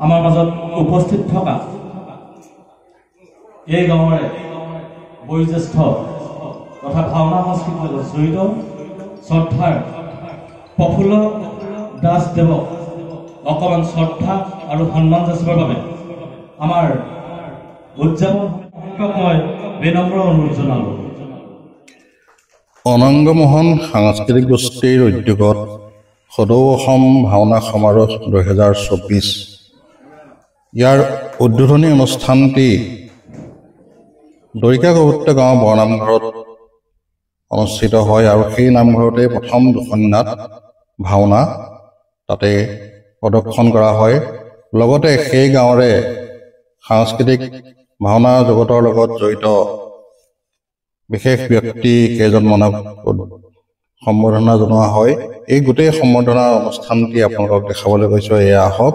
আমাৰ মাজত উপস্থিত থকা এই গাঁৱৰে বয়োজ্যেষ্ঠ তথা ভাওনা সংস্কৃতিৰ লগত জড়িত শ্ৰদ্ধাৰ প্ৰফুল্ল দাস দেৱক অকমান শ্ৰদ্ধা আৰু সন্মান যাচিবৰ বাবে আমাৰ উদযাপন মই বিনম্ৰ অনুৰোধ জনালোঁ। অনঙ্গ মোহন সাংস্কৃতিক গোষ্ঠীৰ উদ্যোগত সদৌ অসম ভাওনা সমাৰোহ 2024 ইয়াৰ উদ্বোধনী অনুষ্ঠানটি দৰিকা কবুত্ত গাঁও বৰনামঘৰত অনুষ্ঠিত হয় আৰু সেই নামঘৰতে প্ৰথম দুখনি নাট ভাওনা তাতে প্ৰদৰ্শন কৰা হয়। লগতে সেই গাঁৱৰে সাংস্কৃতিক ভাওনা জগতৰ লগত জড়িত বিশেষ ব্যক্তি কেইজনমানক সম্বৰ্ধনা জনোৱা হয়। এই গোটেই সম্বৰ্ধনা অনুষ্ঠানটি আপোনালোকক দেখাবলৈ গৈছো। এয়া আহক।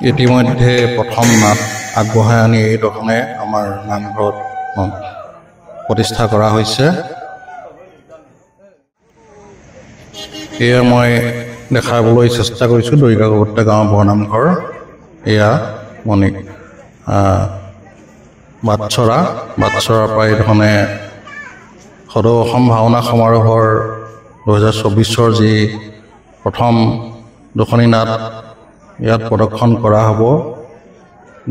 ইতিমধ্যে প্ৰথম নাট আগবঢ়াই আনি এই দৰ্শনে আমাৰ নামঘৰত প্ৰতিষ্ঠা কৰা হৈছে। এয়া মই দেখাবলৈ চেষ্টা কৰিছোঁ দৰিকা কবুত্ত গাঁৱৰ বৰনামঘৰ। এয়া মণিক বাটচৰাৰ পৰা এই ধৰণে সদৌ অসম ভাওনা সমাৰোহৰ 2024 যি প্ৰথম দুখনি নাট ইয়াত প্ৰদৰ্শন কৰা হ'ব।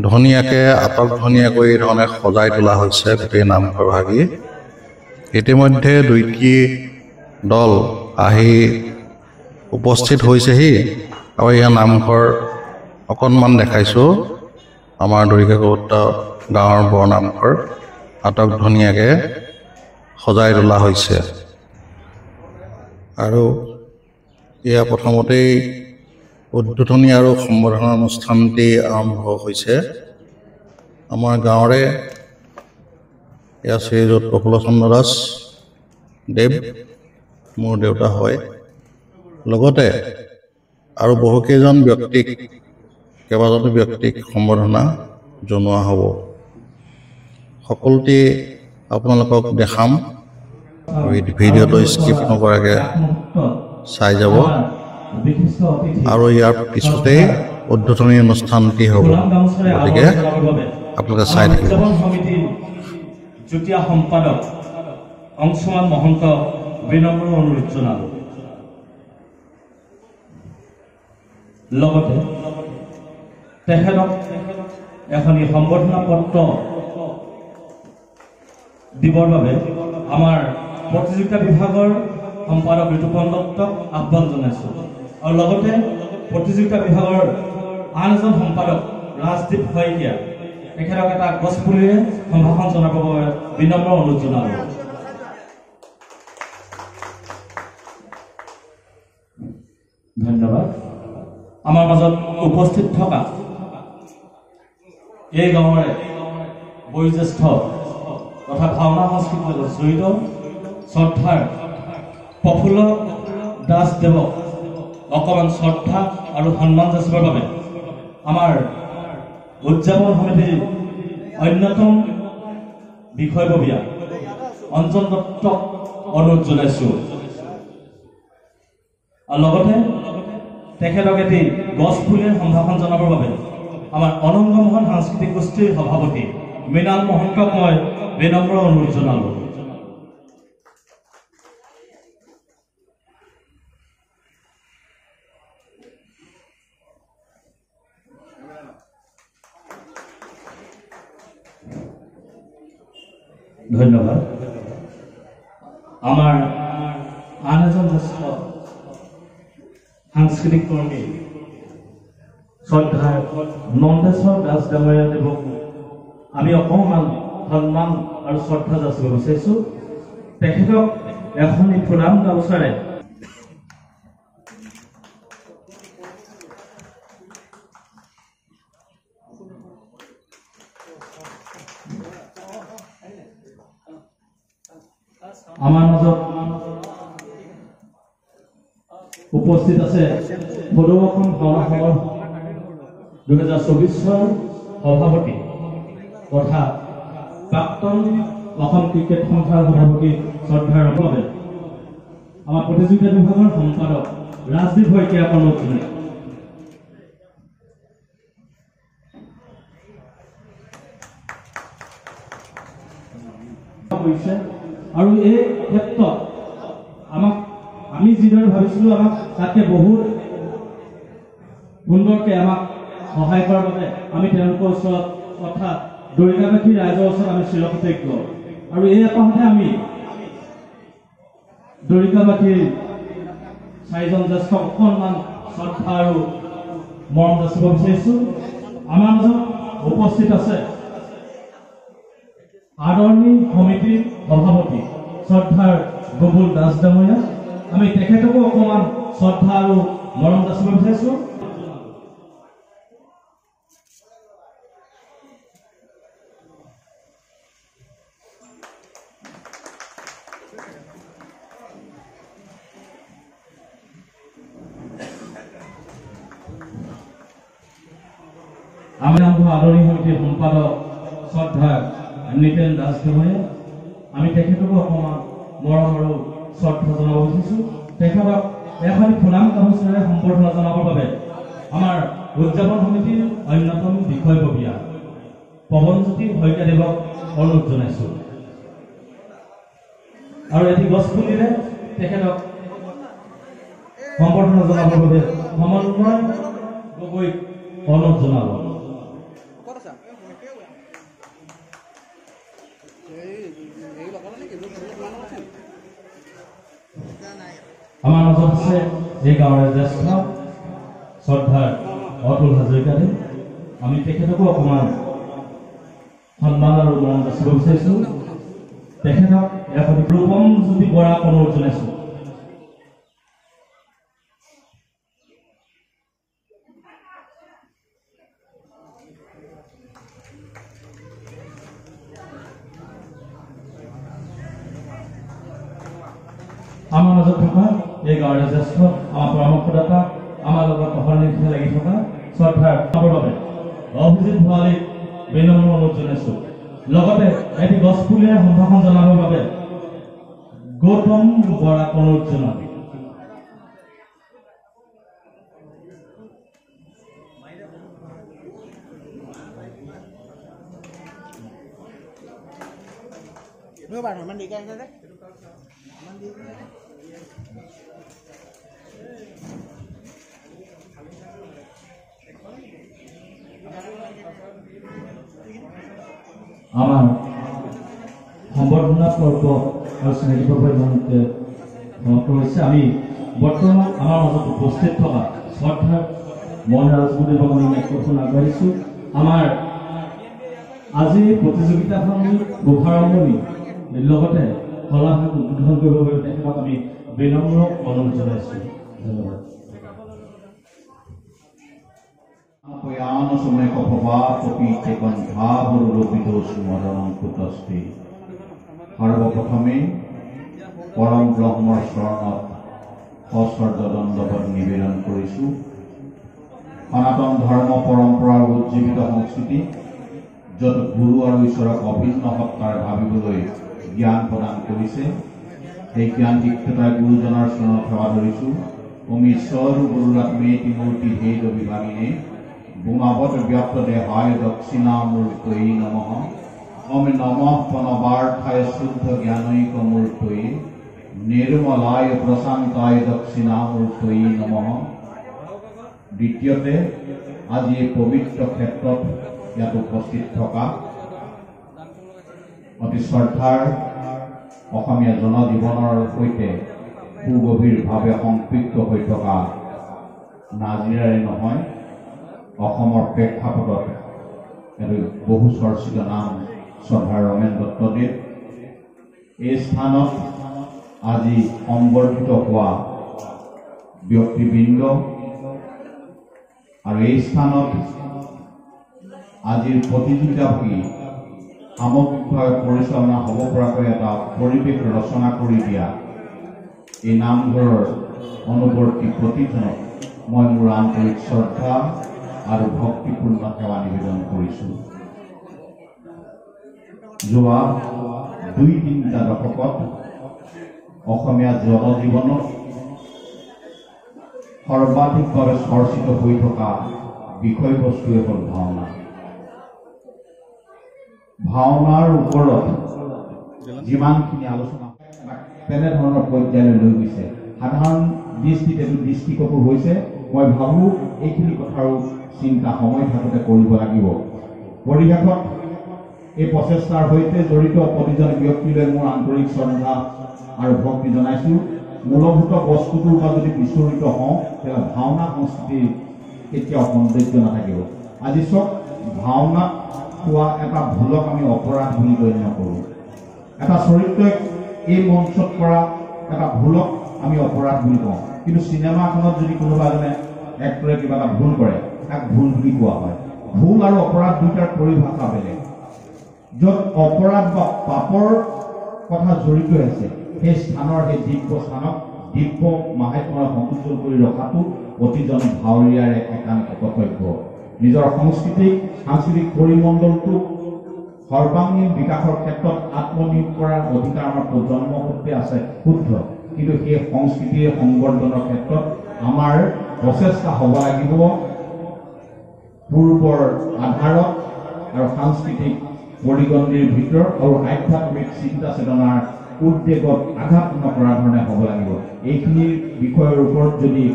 ধুনীয়াকৈ আটক ধুনীয়াকৈ এই ধৰণে সজাই তোলা হৈছে গোটেই নামঘৰ ভাগি। ইতিমধ্যে দুইটি দল আহি উপস্থিত হৈছেহি আৰু ইয়াৰ নামঘৰ অকণমান দেখাইছোঁ। আমাৰ দৰিকা কবুত্ত গাঁৱৰ বৰনামঘৰ আটক ধুনীয়াকৈ সজাই তোলা হৈছে আৰু এয়া প্ৰথমতেই উদ্বোধনী আৰু সম্বৰ্ধনা অনুষ্ঠানটি আৰম্ভ হৈছে। আমাৰ গাঁৱৰে এয়া শ্ৰীযুত প্ৰফুল্ল চন্দ্ৰ দাস দেৱ মোৰ দেউতা হয়। লগতে আৰু বহুকেইজন কেইবাজনো ব্যক্তিক সম্বৰ্ধনা জনোৱা হ'ব। সকলোটি আপোনালোকক দেখাম। ভিডিঅ'টো স্কিপ নকৰাকৈ চাই যাব আৰু ইয়াৰ পিছতেই উদ্বোধনী অনুষ্ঠানটি হ'ব। গতিকে আপোনালোকে চাই থাকিব। যুটীয়া সম্পাদক অংশুমান মহন্ত বিনম্ৰ অনুৰোধ জনালোঁ। লগতে তেখেতক এখন সম্বৰ্ধনা পত্ৰ দিবৰ বাবে আমাৰ প্ৰতিযোগিতা বিভাগৰ সম্পাদক ঋতুপন দত্তক আহ্বান জনাইছোঁ আৰু লগতে প্ৰতিযোগিতা বিভাগৰ আন এজন সম্পাদক ৰাজদীপ শইকীয়া তেখেতক এটা গছপুলিৰে সম্ভাষণ জনাবৰ বাবে বিনম্ৰ অনুৰোধ জনালোঁ। ধন্যবাদ। আমাৰ মাজত উপস্থিত থকা এই গাঁৱৰে বয়োজ্যেষ্ঠ তথা ভাওনা সংস্কৃতিৰ লগত জড়িত শ্ৰদ্ধাৰ প্ৰফুল্ল দাস দেৱক অকমান শ্ৰদ্ধা আৰু সন্মান যাচিবৰ বাবে আমাৰ উদযাপন সমিতিৰ অন্যতম বিষয়ববীয়া অঞ্জন দত্তক অনুৰোধ জনাইছোঁ আৰু লগতে তেখেতক এটি গছপুলিৰ সম্ভাষণ জনাবৰ বাবে আমাৰ অনঙ্গ মোহন সাংস্কৃতিক গোষ্ঠীৰ সভাপতি মৃণাল মহন্তক মই বিনম্ৰ অনুৰোধ জনালোঁ। ধন্যবাদ। আমাৰ আন এজন জ্যেষ্ঠ সাংস্কৃতিক কৰ্মী শ্ৰদ্ধাৰ নন্দেশ্বৰ দাস ডাঙৰীয়া দেৱক আমি অকণমান সন্মান আৰু শ্ৰদ্ধা যাচিব বিচাৰিছোঁ। তেখেতক এখনি প্ৰদান গামোচাৰে আমাৰ মাজত উপস্থিত আছে সদৌ অসম ভাওনা সংঘৰ 2024 চনৰ সভাপতি তথা প্ৰাক্তন অসম ক্ৰিকেট সংস্থাৰ সভাপতি শ্ৰদ্ধাৰ বাবে আমাৰ প্ৰতিযোগিতা বিভাগৰ সম্পাদক ৰাজদীপ শইকীয়াক অনুৰোধ জনাইছোঁ। আৰু এই ক্ষেত্ৰত আমি যিদৰে ভাবিছিলোঁ আমাক তাতকৈ বহুত সুন্দৰকৈ আমাক সহায় কৰাৰ বাবে আমি তেওঁলোকৰ ওচৰত তথা দৰিকাবাসী ৰাইজৰ ওচৰত আমি চিৰকৃতজ্ঞ। আৰু এই এপাহতে আমি দৰিকাবাসীৰ 4জন জ্যেষ্ঠ অকণমান শ্ৰদ্ধা আৰু মৰম যাচিব বিচাৰিছোঁ। আমাৰ মাজত উপস্থিত আছে আদৰণী সমিতিৰ সভাপতি শ্ৰদ্ধাৰ গবুল দাস ডাঙৰীয়া। আমি তেখেতকো অকণমান শ্ৰদ্ধা আৰু মৰম যাচিব বিচাৰিছোঁ। আমি আদৰণী সমিতিৰ সম্পাদক শ্ৰদ্ধা নিতেন দাস ডাঙৰীয়া, আমি তেখেতকো অকণমান মৰম আৰু শ্ৰদ্ধা জনাব বিচাৰিছোঁ। তেখেতক এখন সুনাম কামচেৰে সম্বৰ্ধনা জনাবৰ বাবে আমাৰ উদযাপন সমিতিৰ অন্যতম বিষয়ববীয়া পৱনজ্যোতি শইকীয়াদেৱক অনুৰোধ জনাইছোঁ। আৰু এটি গছপুলিৰে তেখেতক সম্বৰ্ধনা জনাবৰ বাবে সমন্বয় গগৈক অনুৰোধ জনাব। আমাৰ মাজত আছে এই গাঁৱৰে জ্যেষ্ঠ শ্ৰদ্ধাৰ অতুল হাজৰিকাদেৱ। আমি তেখেতকো অকণমান সন্মান আৰু মৰম যাচিব বিচাৰিছোঁ। তেখেতক এখন ৰূপমজ্যোতি বৰাক অনুৰোধ জনাইছোঁ। আমাৰ মাজত থকা এই গাঁৱৰ জ্যেষ্ঠ আমাৰ পৰামৰ্শদাতা আমাৰ লগত অহৰ্নিশে লাগি থকা শ্ৰদ্ধাৰ বাবে অভিজিত ভৰালীক বিনম্ৰ অনুৰোধ জনাইছোঁ। লগতে এটি গছপুলিৰে সম্ভাষণ জনাবৰ বাবে গৌতম বৰাক অনুৰোধ জনাব। আমাৰ সম্বৰ্ধনা পৰ্ব আৰু চিনাকি পৰ্ব ইমানতে সমাপ্ত হৈছে। আমি বৰ্তমান আমাৰ মাজত উপস্থিত থকা শ্ৰদ্ধাৰ মন ৰাজগুৰুদেৱক আমি মাইক্ৰফোন আগবাঢ়িছোঁ। আমাৰ আজি প্ৰতিযোগিতাখনিৰ শুভাৰম্ভণি লগতে ফলাফল উদ্বোধন কৰিবৰ বাবে তেখেতক আমি বিনম্ৰ অনুৰোধ জনাইছোঁ। ধন্যবাদ। Apoiano sobre Kopovato Pite Gandhavuru Rubidos Moranam Kutasti Harvaprathame Param Brahmar Sharanat Hosar Dadandabad Nibedan Korisu Sanatan Dharma Paramparar Ujjibita Sangskriti Jot Guru aru Ishorak Abhinna Hottar Bhabiboloi Gyan Pradan Korise Ei Gyan Dikhetai Gurujonar Sharanat Sewa Dhorisu Omi Ishwar Gururat Meti Murti Hedo Vibhagine Bhumavot Vyapta Dehaya Dakshinamurtoi Namaha Om Namah Panavarthaya Shuddha Gyanaika Murtoi Nirmalaya Prasantaya Dakshinamurtoi Namaha দ্বিতীয়তে আজি এই পবিত্ৰ ক্ষেত্ৰত ইয়াত উপস্থিত থকা অতি শ্ৰদ্ধাৰ অসমীয়া জনজীৱনৰ সৈতে সুগভীৰভাৱে সম্পৃক্ত হৈ থকা নাজিৰাৰে নহয় অসমৰ প্ৰেক্ষাপটত এটি বহু চৰ্চিত নাম শ্ৰদ্ধাৰ ৰমেন দত্তদেৱ। এই স্থানত আজি সম্বৰ্ধিত হোৱা ব্যক্তিবৃন্দ আৰু এই স্থানত আজিৰ প্ৰতিযোগিতাভাগী সামগ্ৰিকভাৱে পৰিচালনা হ'ব পৰাকৈ এটা পৰিৱেশ ৰচনা কৰি দিয়া এই নামঘৰৰ অনুবৰ্তী প্ৰতিজনক মই মোৰ আন্তৰিক শ্ৰদ্ধা আৰু ভক্তিপূৰ্ণ সেৱা নিবেদন কৰিছোঁ। যোৱা 2-3টা দশকত অসমীয়া জনজীৱনত সৰ্বাধিকভাৱে চৰ্চিত হৈ থকা বিষয়বস্তুৱে হ'ল ভাওনা। ভাওনাৰ ওপৰত যিমানখিনি আলোচনা তেনেধৰণৰ পৰ্যায়লৈ লৈ গৈছে, সাধাৰণ দৃষ্টিত এইটো দৃষ্টিকোণ হৈছে। মই ভাবোঁ এইখিনি কথাৰো চিন্তা সময় থাকোঁতে কৰিব লাগিব। পৰিশেষত এই প্ৰচেষ্টাৰ সৈতে জড়িত প্ৰতিজন ব্যক্তিলৈ মোৰ আন্তৰিক শ্ৰদ্ধা আৰু ভক্তি জনাইছোঁ। মূলভূত বস্তুটোৰ পৰা যদি বিচৰিত হওঁ তেতিয়াহ'লে ভাওনা সংস্কৃতিৰ কেতিয়াও সৌন্দৰ্য নাথাকিব। আজি চাওক, ভাওনাত কোৱা এটা ভুলক আমি অপৰাধ বুলি গণ্য কৰোঁ। এটা চৰিত্ৰই এই মঞ্চত কৰা এটা ভুলক আমি অপৰাধ বুলি কওঁ, কিন্তু চিনেমাখনত যদি কোনোবা এজনে এক্টৰে কিবা এটা ভুল কৰে তাক ভুল বুলি কোৱা হয়। ভুল আৰু অপৰাধ দুটাৰ পৰিভাষা বেলেগ। য'ত অপৰাধ বা পাপৰ কথা জড়িত আছে সেই স্থানৰ সেই দিব্য স্থানক দিব্য মাহাত্ম্যৰে সংযোজন কৰি ৰখাটো প্ৰতিজন ভাৱৰীয়াৰে একান্ত কৰ্তব্য। নিজৰ সাংস্কৃতিক পৰিমণ্ডলটোক সৰ্বাংগীন বিকাশৰ ক্ষেত্ৰত আত্মনিয়োগ কৰাৰ অধিকাৰ আমাৰ জন্মসূত্ৰে আছে, শুদ্ধ। কিন্তু সেই সংস্কৃতিৰ সংবৰ্ধনৰ ক্ষেত্ৰত আমাৰ প্ৰচেষ্টা হ'ব লাগিব পূৰ্বৰ আধাৰত আৰু সাংস্কৃতিক পৰিগণিৰ ভিতৰত আৰু আধ্যাত্মিক চিন্তা চেতনাৰ উদ্বেগত আঘাত নকৰাৰ ধৰণে হ'ব লাগিব। এইখিনি বিষয়ৰ ওপৰত যদি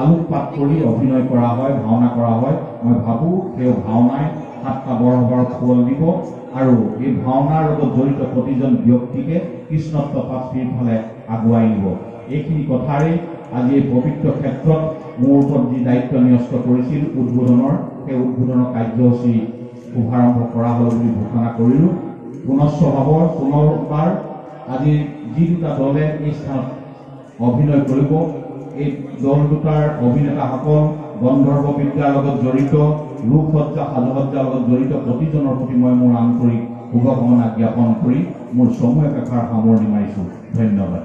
আলোকপাত কৰি অভিনয় কৰা হয়, ভাওনা কৰা হয়, মই ভাবোঁ সেই ভাওনাই 7টা বৰসবাহৰ ফল দিব আৰু এই ভাওনাৰ লগত জড়িত প্ৰতিজন ব্যক্তিকে কৃষ্ণত্ব প্ৰাপ্তিৰ ফালে আগুৱাই নিব। এইখিনি কথাৰেই আজি এই পবিত্ৰ ক্ষেত্ৰত মোৰ ওপৰত যি দায়িত্ব ন্যস্ত কৰিছিল উদ্বোধনৰ, সেই উদ্বোধনৰ কাৰ্যসূচী শুভাৰম্ভ কৰা হ'ল বুলি ঘোষণা কৰিলোঁ। পুনঃস্বভাৱৰ পুনৰবাৰ আজি যি দুটা দলে এই স্থানত অভিনয় কৰিব, এই দল দুটাৰ অভিনেতাসকল গন্ধৰ্ব বিদ্যাৰ লগত জড়িত, ৰূপসজ্জা সাজসজ্জাৰ লগত জড়িত প্ৰতিজনৰ প্ৰতি মই মোৰ আন্তৰিক শুভকামনা জ্ঞাপন কৰি মোৰ চমু একাষাৰ সামৰণি মাৰিছোঁ। ধন্যবাদ।